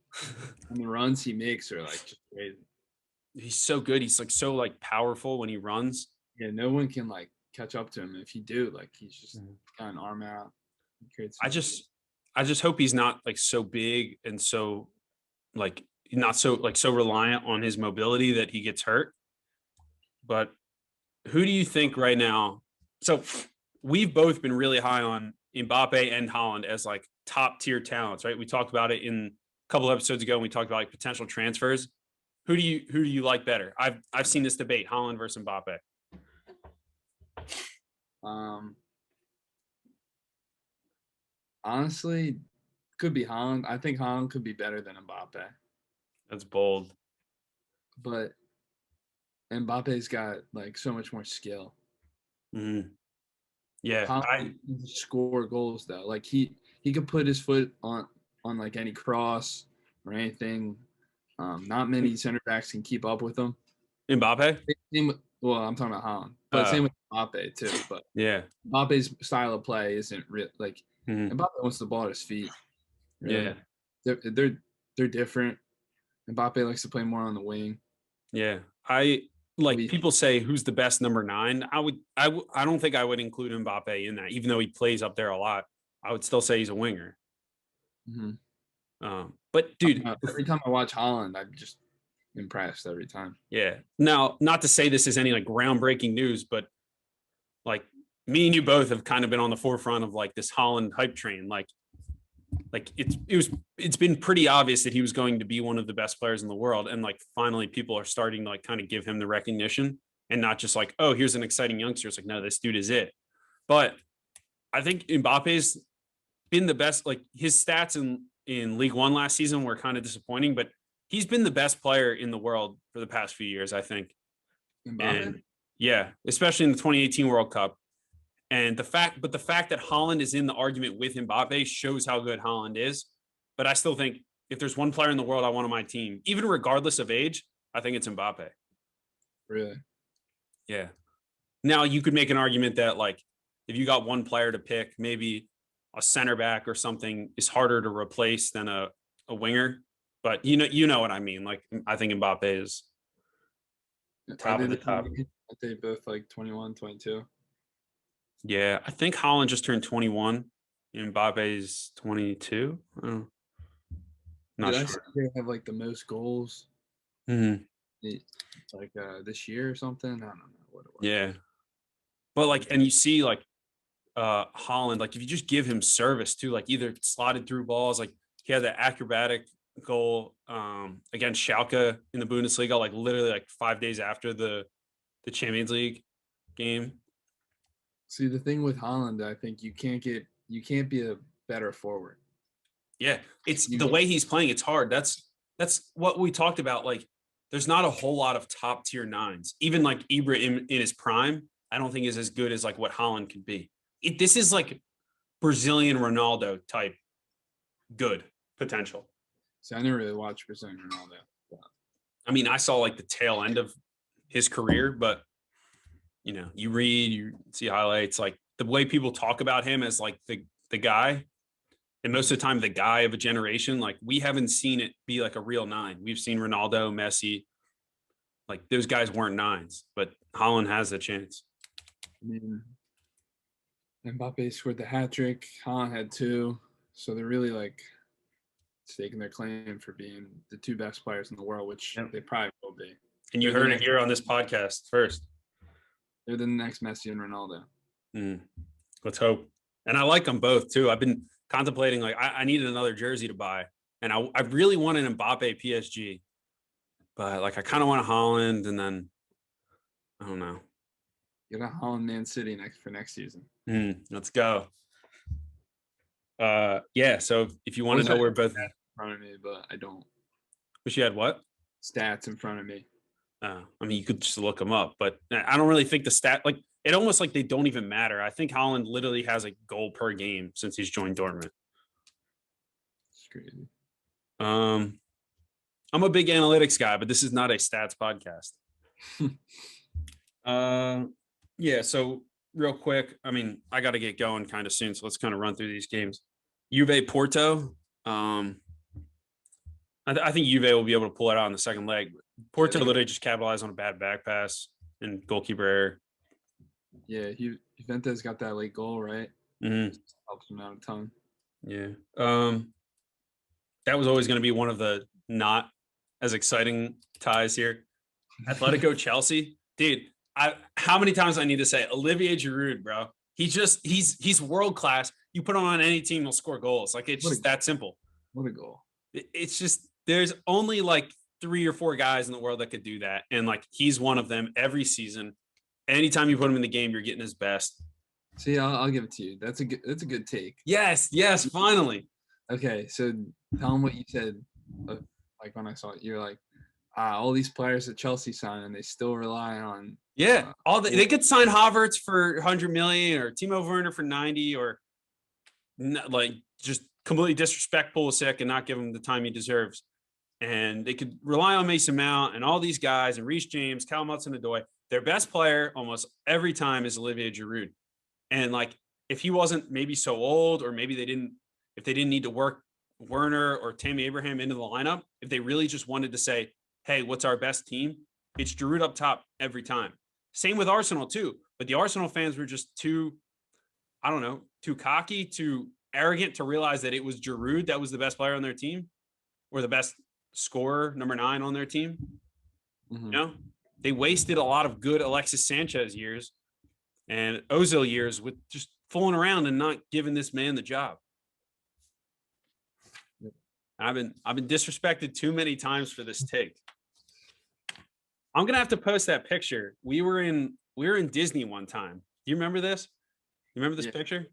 S3: and the runs he makes are like just crazy.
S4: He's so good. He's like so like powerful when he runs.
S3: Yeah, no one can like catch up to him. If you do, like he's just got an arm out.
S4: I just hope he's not like so big and so like not so reliant on his mobility that he gets hurt. But who do you think right now? So we've both been really high on Mbappe and Haaland as like top tier talents, right? We talked about it in a couple episodes ago when we talked about like potential transfers. Who do you like better? I've seen this debate, Haaland versus Mbappe.
S3: Honestly, could be Haaland. I think Haaland could be better than Mbappe.
S4: That's bold.
S3: But Mbappe's got like so much more skill.
S4: Mm-hmm. Yeah,
S3: Haaland can score goals though. Like he could put his foot on like any cross or anything. Not many center backs can keep up with him.
S4: Mbappe?
S3: Well, I'm talking about Haaland, but same with Mbappe too. But
S4: yeah,
S3: Mbappe's style of play isn't real. Like Mbappe wants the ball at his feet. Really.
S4: Yeah.
S3: They're different. Mbappe likes to play more on the wing.
S4: Yeah. People say who's the best number 9. I don't think I would include Mbappe in that, even though he plays up there a lot. I would still say he's a winger. But dude,
S3: every time I watch Haaland, I'm just impressed every time.
S4: Yeah. Now, not to say this is any like groundbreaking news, but like me and you both have kind of been on the forefront of like this Haaland hype train. Like it's been pretty obvious that he was going to be one of the best players in the world, and like finally people are starting to like kind of give him the recognition and not just like, oh, here's an exciting youngster. It's like, no, this dude is it. But I think Mbappe's been the best. Like his stats in League One last season were kind of disappointing, but he's been the best player in the world for the past few years, I think. And yeah, especially in the 2018 World Cup. And the fact that Haaland is in the argument with Mbappe shows how good Haaland is. But I still think if there's one player in the world I want on my team, even regardless of age, I think it's Mbappe.
S3: Really?
S4: Yeah. Now you could make an argument that like if you got one player to pick, maybe a center back or something is harder to replace than a winger. But you know what I mean. Like I think Mbappe is top of the top.
S3: I think both like 21, 22.
S4: Yeah, I think Haaland just turned 21. And Mbappe's 22. Not sure.
S3: They have like the most goals. Like this year or something. I don't know what it was.
S4: Yeah, but like, and you see like Haaland, like if you just give him service too, like either slotted through balls, like he had that acrobatic goal against Schalke in the Bundesliga, like literally like 5 days after the Champions League game.
S3: See, the thing with Haaland, I think you can't be a better forward.
S4: Yeah, it's the way he's playing. It's hard. That's what we talked about. Like, there's not a whole lot of top tier 9s. Even like Ibra in his prime, I don't think is as good as like what Haaland could be. This is like Brazilian Ronaldo type good potential.
S3: See, I never really watched Brazilian Ronaldo. But...
S4: I mean, I saw like the tail end of his career, but you read, you see highlights, like the way people talk about him as like the guy, and most of the time the guy of a generation, like we haven't seen it be like a real 9. We've seen Ronaldo, Messi, like those guys weren't 9s, but Haaland has a chance.
S3: I mean, Mbappe scored the hat trick. Haaland had 2, so they're really like staking their claim for being the 2 best players in the world, which they probably will be.
S4: And you heard it here on this podcast first.
S3: They're the next Messi and Ronaldo.
S4: Let's hope. And I like them both too. I've been contemplating like I needed another jersey to buy, and I really want an Mbappe PSG, but like I kind of want a Haaland, and then I don't know.
S3: Get a Haaland Man City for next season.
S4: Let's go. Yeah. So if you want to know, we're both
S3: in front of me, but I don't.
S4: Wish you had what?
S3: Stats in front of me.
S4: I mean, you could just look them up, but I don't really think the stat like it almost like they don't even matter. I think Haaland literally has a goal per game since he's joined Dortmund.
S3: It's crazy.
S4: I'm a big analytics guy, but this is not a stats podcast. Yeah. So real quick, I mean, I got to get going kind of soon, so let's kind of run through these games. Juve Porto. I think Juve will be able to pull it out in the second leg. Porto literally just capitalized on a bad back pass and goalkeeper error.
S3: Yeah, Juventus got that late goal, right? Helps him out a ton.
S4: Yeah. That was always going to be one of the not as exciting ties here. Atletico Chelsea. Dude, how many times I need to say Olivier Giroud, bro? He's world class. You put him on any team, he'll score goals. Like it's just that simple.
S3: What a goal.
S4: It's just there's only like 3 or 4 guys in the world that could do that. And like he's one of them every season. Anytime you put him in the game, you're getting his best.
S3: See, I'll give it to you. That's a good take.
S4: Yes, finally.
S3: Okay, so tell them what you said. Like when I saw it, you're like, all these players that Chelsea sign, and they still rely on.
S4: Yeah, they could sign Havertz for 100 million or Timo Werner for 90, or like just completely disrespect Pulisic and not give him the time he deserves. And they could rely on Mason Mount and all these guys and Reece James, Callum Hudson-Odoi. Their best player almost every time is Olivier Giroud. And like if he wasn't maybe so old, or maybe if they didn't need to work Werner or Tammy Abraham into the lineup, if they really just wanted to say, hey, what's our best team? It's Giroud up top every time. Same with Arsenal too. But the Arsenal fans were just too cocky, too arrogant to realize that it was Giroud that was the best player on their team, or the best scorer, number 9 on their team.
S3: Mm-hmm.
S4: You know, they wasted a lot of good Alexis Sanchez years and Ozil years with just fooling around and not giving this man the job.
S3: Yep.
S4: I've been disrespected too many times for this take. I'm gonna have to post that picture. We were in Disney one time. Do you remember this? You remember this picture?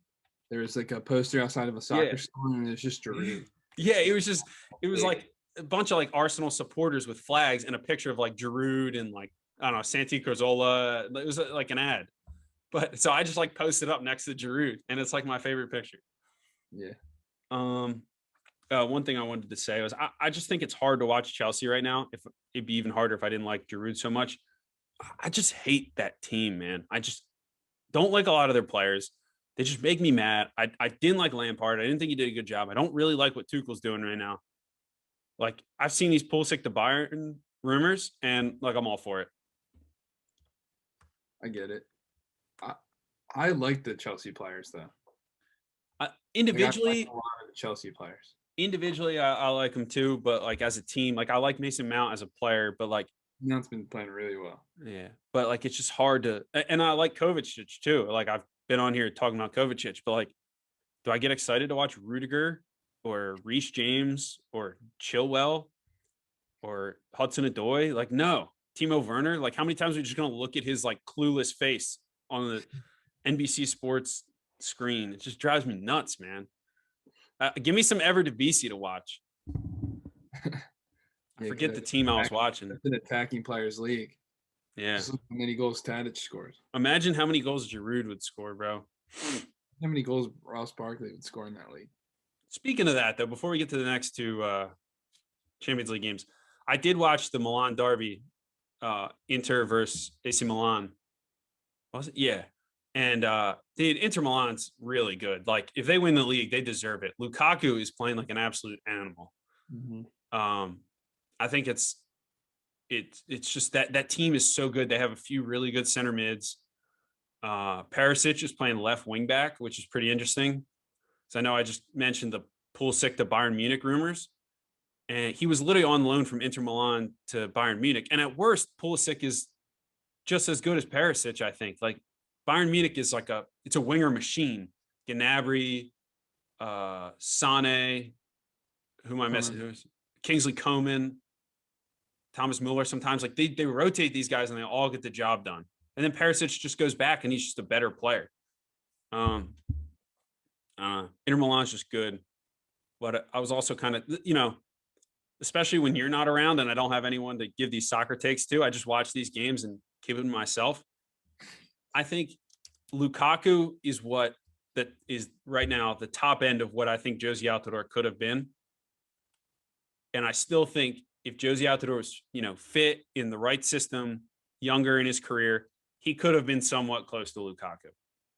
S3: There was like a poster outside of a soccer store, and it was just Giroud.
S4: Yeah, it was like a bunch of like Arsenal supporters with flags and a picture of like Giroud and like, I don't know, Santi Cazorla. It was like an ad. But so I just like posted up next to Giroud, and it's like my favorite picture.
S3: Yeah.
S4: One thing I wanted to say was I just think it's hard to watch Chelsea right now. If it'd be even harder if I didn't like Giroud so much. I just hate that team, man. I just don't like a lot of their players. They just make me mad. I didn't like Lampard. I didn't think he did a good job. I don't really like what Tuchel's doing right now. Like, I've seen these Pulisic to Bayern rumors, and like, I'm all for it.
S3: I get it. I like the Chelsea players though.
S4: Individually,
S3: like a lot of the Chelsea players.
S4: Individually, I like them too. But like as a team, like I like Mason Mount as a player, but like
S3: Mount's been playing really well.
S4: Yeah, but like it's just hard to. And I like Kovacic too. Like I've been on here talking about Kovacic, but like, do I get excited to watch Rudiger or Reece James or Chilwell or Hudson-Odoi? Like, no. Timo Werner. Like, how many times are we just gonna look at his like clueless face on the NBC Sports screen? It just drives me nuts, man. Give me some Eredivisie to watch. I forget the team I was watching.
S3: It's an attacking players league.
S4: Yeah.
S3: Just look how many goals Tadic scores.
S4: Imagine how many goals Giroud would score, bro.
S3: How many goals Ross Barkley would score in that league?
S4: Speaking of that, though, before we get to the next two Champions League games, I did watch the Milan derby, Inter versus AC Milan. Was it? Yeah. And dude, Inter Milan's really good. Like, if they win the league, they deserve it. Lukaku is playing like an absolute animal.
S3: Mm-hmm.
S4: I think it's just that team is so good. They have a few really good center mids. Perisic is playing left wing back, which is pretty interesting. So I know I just mentioned the Pulisic to Bayern Munich rumors, and he was literally on loan from Inter Milan to Bayern Munich. And at worst, Pulisic is just as good as Perisic, I think. Like, Bayern Munich is like it's a winger machine. Gnabry, Sane, who am I missing? Kingsley Coman, Thomas Muller. Sometimes like they rotate these guys and they all get the job done. And then Perisic just goes back and he's just a better player. Inter Milan's just good. But I was also kind of, especially when you're not around and I don't have anyone to give these soccer takes to, I just watch these games and keep it to myself. I think Lukaku is what that is right now the top end of what I think Josie Altidore could have been. And I still think if Josie Altidore was, fit in the right system, younger in his career, he could have been somewhat close to Lukaku.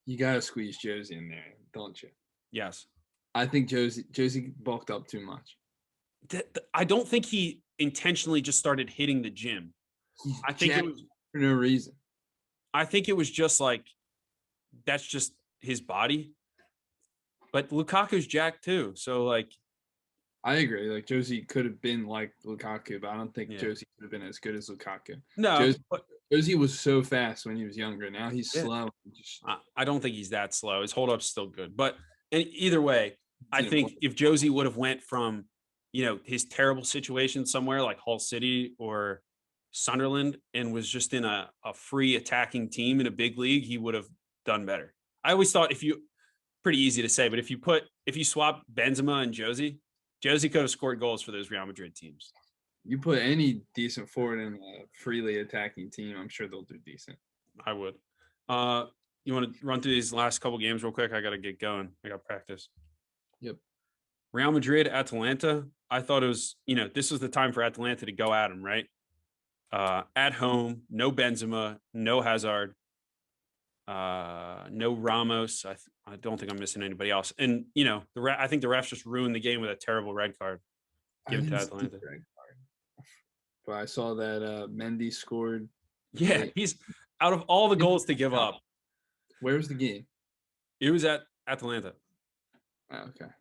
S3: You got to squeeze Josie in there, don't you?
S4: Yes.
S3: I think Josie bulked up too much.
S4: I don't think he intentionally just started hitting the gym. I think it was
S3: for no reason.
S4: I think it was just like, that's just his body. But Lukaku's jacked too. So like,
S3: I agree. Like, Josie could have been like Lukaku, but I don't think Josie could have been as good as Lukaku.
S4: No,
S3: Josie was so fast when he was younger. Now he's slow.
S4: I don't think he's that slow. His hold up's still good. But either way, I think if Josie would have went from, his terrible situation somewhere like Hull City or Sunderland and was just in a free attacking team in a big league, he would have done better. I always thought pretty easy to say, but if you swap Benzema and Josie could have scored goals for those Real Madrid teams.
S3: You put any decent forward in a freely attacking team, I'm sure they'll do decent.
S4: I would. You want to run through these last couple games real quick? I got to get going. I got practice.
S3: Yep.
S4: Real Madrid, Atalanta. I thought it was, this was the time for Atalanta to go at him, right? At home, no Benzema, no Hazard. No Ramos. I don't think I'm missing anybody else. And I think the refs just ruined the game with a terrible red card given to Atalanta.
S3: But I saw that Mendy scored.
S4: Yeah,
S3: late.
S4: he's out of all the goals to give up.
S3: Where was the game?
S4: It was at Atalanta.
S3: Oh, okay.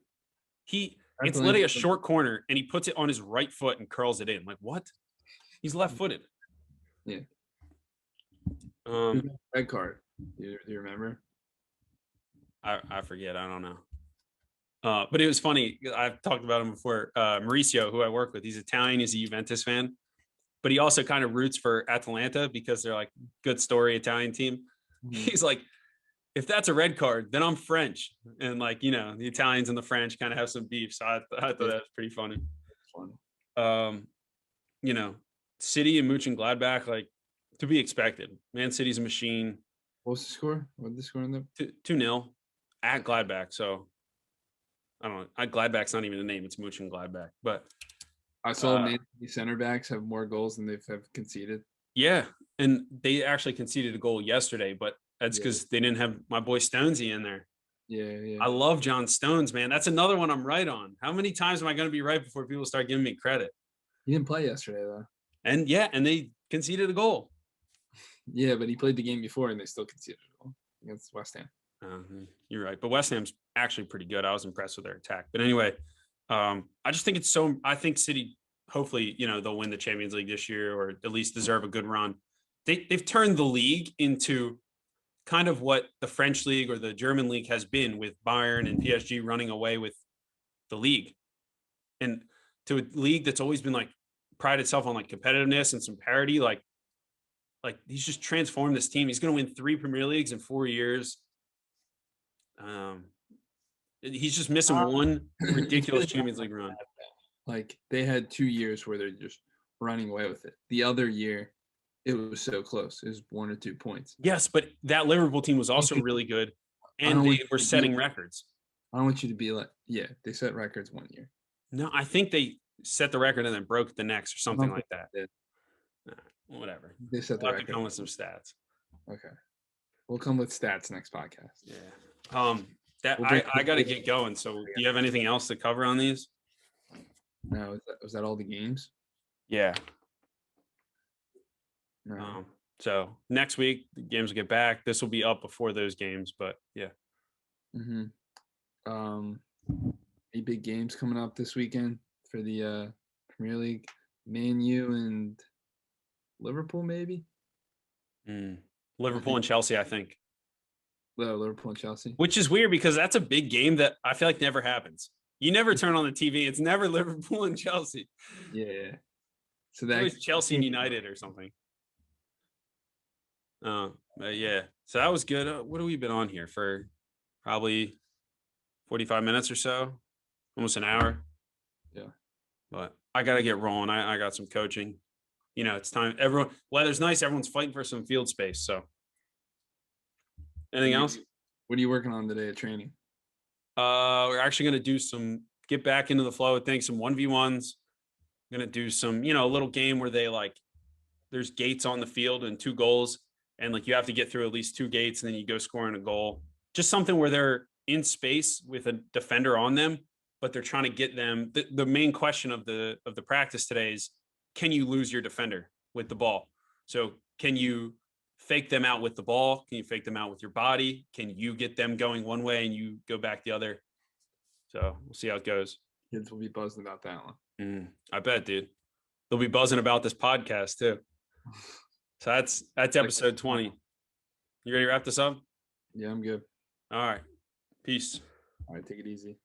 S4: It's literally a short corner, and he puts it on his right foot and curls it in. Like, what? He's left-footed.
S3: Yeah. Red card. Do you remember?
S4: I forget. I don't know. But it was funny. I've talked about him before. Mauricio, who I work with, he's Italian. He's a Juventus fan, but he also kind of roots for Atalanta because they're like good story Italian team. Mm-hmm. He's like, if that's a red card, then I'm French. And like, the Italians and the French kind of have some beef. So I thought that was pretty funny. City and Mönchengladbach, like to be expected. Man City's a machine.
S3: What's the score? What did the score end up?
S4: 2-0 at Gladbach. So I don't know. Gladbach's not even a name. It's Mönchengladbach. But
S3: I saw Man City center backs have more goals than they've conceded.
S4: Yeah. And they actually conceded a goal yesterday, but that's because they didn't have my boy Stonesy in there.
S3: Yeah.
S4: I love John Stones, man. That's another one I'm right on. How many times am I going to be right before people start giving me credit?
S3: He didn't play yesterday, though.
S4: And they conceded a goal.
S3: Yeah, but he played the game before, and they still conceded a goal against West Ham.
S4: You're right. But West Ham's actually pretty good. I was impressed with their attack. But anyway, I just think I think City, hopefully, they'll win the Champions League this year or at least deserve a good run. They've turned the league into kind of what the French league or the German league has been, with Bayern and PSG running away with the league, and to a league that's always been like pride itself on like competitiveness and some parity. Like he's just transformed this team. He's going to win 3 Premier Leagues in 4 years. He's just missing one ridiculous Champions League run.
S3: Like they had 2 years where they're just running away with it. The other year, it was so close. It was 1 or 2 points.
S4: Yes, but that Liverpool team was also really good, and they were setting records.
S3: I don't want you to be like, yeah, they set records 1 year.
S4: No, I think they set the record and then broke the next or something like that. Whatever.
S3: They set the record.
S4: Have to come with some stats.
S3: Okay. We'll come with stats next podcast.
S4: Yeah. I got to get going. So do you have anything else to cover on these?
S3: No. Was that all the games?
S4: Yeah.
S3: No.
S4: So next week the games will get back. This will be up before those games, but yeah.
S3: Any big games coming up this weekend for the Premier League? Man U and Liverpool, maybe.
S4: Liverpool and Chelsea, I think.
S3: Liverpool and Chelsea,
S4: which is weird because that's a big game that I feel like never happens. You never turn on the TV; it's never Liverpool and Chelsea.
S3: Yeah. So that's
S4: Chelsea and United or something. Yeah. So that was good. What have we been on here for? Probably 45 minutes or so, almost an hour.
S3: Yeah.
S4: But I got to get rolling. I got some coaching. It's time. Weather's nice. Everyone's fighting for some field space. So anything else?
S3: What are you working on today at training?
S4: We're actually going to do get back into the flow of things, some 1v1s. I'm going to do some, a little game where there's gates on the field and 2 goals. And like, you have to get through at least 2 gates and then you go scoring a goal. Just something where they're in space with a defender on them, but they're trying to get them. The main question of the practice today is, can you lose your defender with the ball? So can you fake them out with the ball? Can you fake them out with your body? Can you get them going one way and you go back the other? So we'll see how it goes.
S3: Kids will be buzzing about that one.
S4: I bet, dude. They'll be buzzing about this podcast too. So that's episode 20. You ready to wrap this up?
S3: Yeah, I'm good.
S4: All right. Peace.
S3: All right, take it easy.